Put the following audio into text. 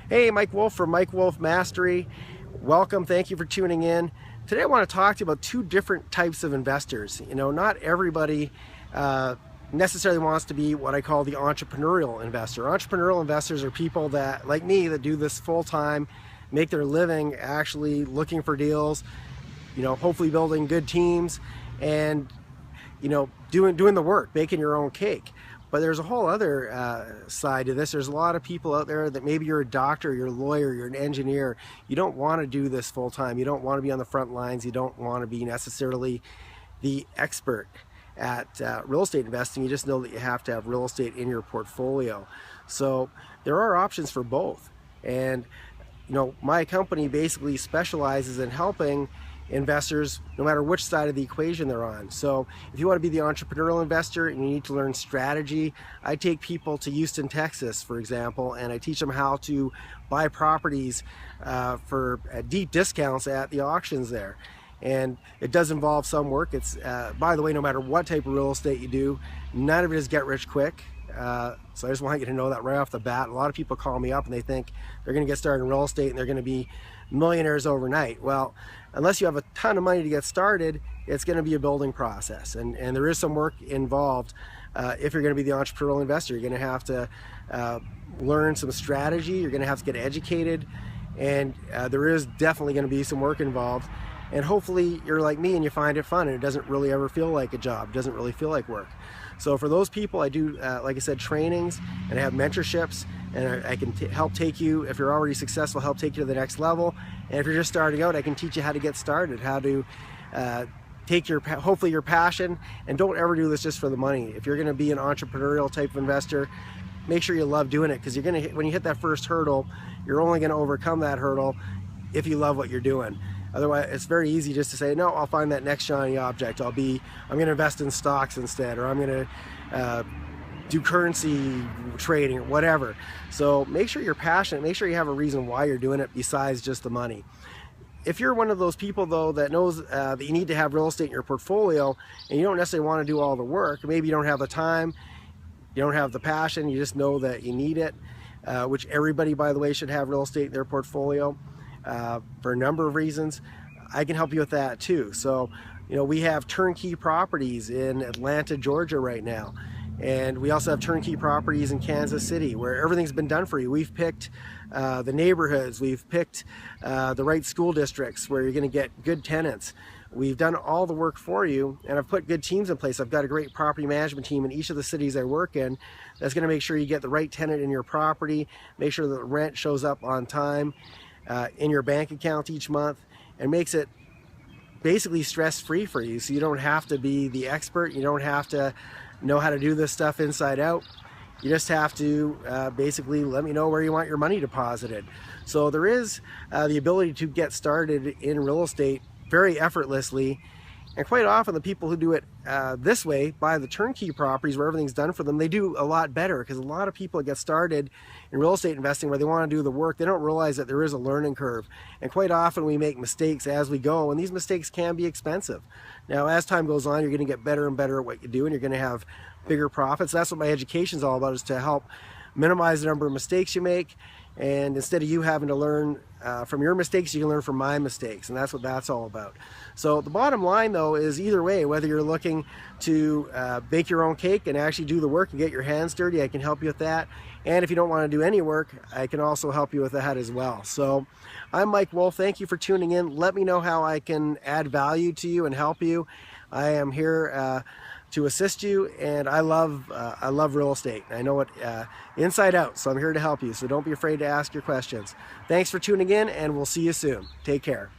Hey, Mike Wolf from Mike Wolf Mastery. Welcome. Thank you for tuning in. Today I want to talk to you about two different types of investors. Not everybody necessarily wants to be what I call the entrepreneurial investor. Entrepreneurial investors are people that, like me, that do this full time, make their living actually looking for deals, hopefully building good teams and, doing the work, baking your own cake. But there's a whole other side to this. There's a lot of people out there that maybe you're a doctor, you're a lawyer, you're an engineer. You don't want to do this full time. You don't want to be on the front lines. You don't want to be necessarily the expert at real estate investing. You just know that you have to have real estate in your portfolio. So there are options for both. And my company basically specializes in helping investors no matter which side of the equation they're on. So if you want to be the entrepreneurial investor and you need to learn strategy, I take people to Houston, Texas, for example, and I teach them how to buy properties for deep discounts at the auctions there. And it does involve some work. It's by the way, no matter what type of real estate you do, none of it is get rich quick. So I just want you to know that right off the bat. A lot of people call me up and they think they're going to get started in real estate and they're going to be millionaires overnight. Well, unless you have a ton of money to get started, it's going to be a building process, and there is some work involved. If you're going to be the entrepreneurial investor, you're going to have to learn some strategy, you're going to have to get educated, and there is definitely going to be some work involved. And hopefully you're like me and you find it fun and it doesn't really ever feel like a job, it doesn't really feel like work. So for those people, I do, like I said, trainings, and I have mentorships, and I can help take you, if you're already successful, help take you to the next level. And if you're just starting out, I can teach you how to get started, how to take hopefully your passion, and don't ever do this just for the money. If you're going to be an entrepreneurial type of investor, make sure you love doing it, because when you hit that first hurdle, you're only going to overcome that hurdle if you love what you're doing. Otherwise, it's very easy just to say, no, I'll find that next shiny object. I'm going to invest in stocks instead, or I'm going to do currency trading or whatever. So make sure you're passionate. Make sure you have a reason why you're doing it besides just the money. If you're one of those people, though, that knows that you need to have real estate in your portfolio and you don't necessarily want to do all the work, maybe you don't have the time, you don't have the passion, you just know that you need it, which everybody, by the way, should have real estate in their portfolio. For a number of reasons, I can help you with that too. So, we have turnkey properties in Atlanta, Georgia right now. And we also have turnkey properties in Kansas City where everything's been done for you. We've picked the neighborhoods, we've picked the right school districts where you're going to get good tenants. We've done all the work for you, and I've put good teams in place. I've got a great property management team in each of the cities I work in that's going to make sure you get the right tenant in your property, make sure that the rent shows up on time in your bank account each month, and makes it basically stress-free for you. So you don't have to be the expert, you don't have to know how to do this stuff inside out. You just have to basically let me know where you want your money deposited. So there is the ability to get started in real estate very effortlessly. And quite often the people who do it this way, buy the turnkey properties where everything's done for them, they do a lot better, because a lot of people get started in real estate investing where they want to do the work. They don't realize that there is a learning curve. And quite often we make mistakes as we go, and these mistakes can be expensive. Now, as time goes on, you're going to get better and better at what you do, and you're going to have bigger profits. That's what my education is all about, is to help minimize the number of mistakes you make. And instead of you having to learn from your mistakes, you can learn from my mistakes, and that's what that's all about. So the bottom line, though, is either way, whether you're looking to bake your own cake and actually do the work and get your hands dirty, I can help you with that. And if you don't want to do any work, I can also help you with that as well. So I'm Mike Wolf. Thank you for tuning in. Let me know how I can add value to you and help you. I am here to assist you, and I love real estate. I know it inside out, so I'm here to help you. So don't be afraid to ask your questions. Thanks for tuning in, and we'll see you soon. Take care.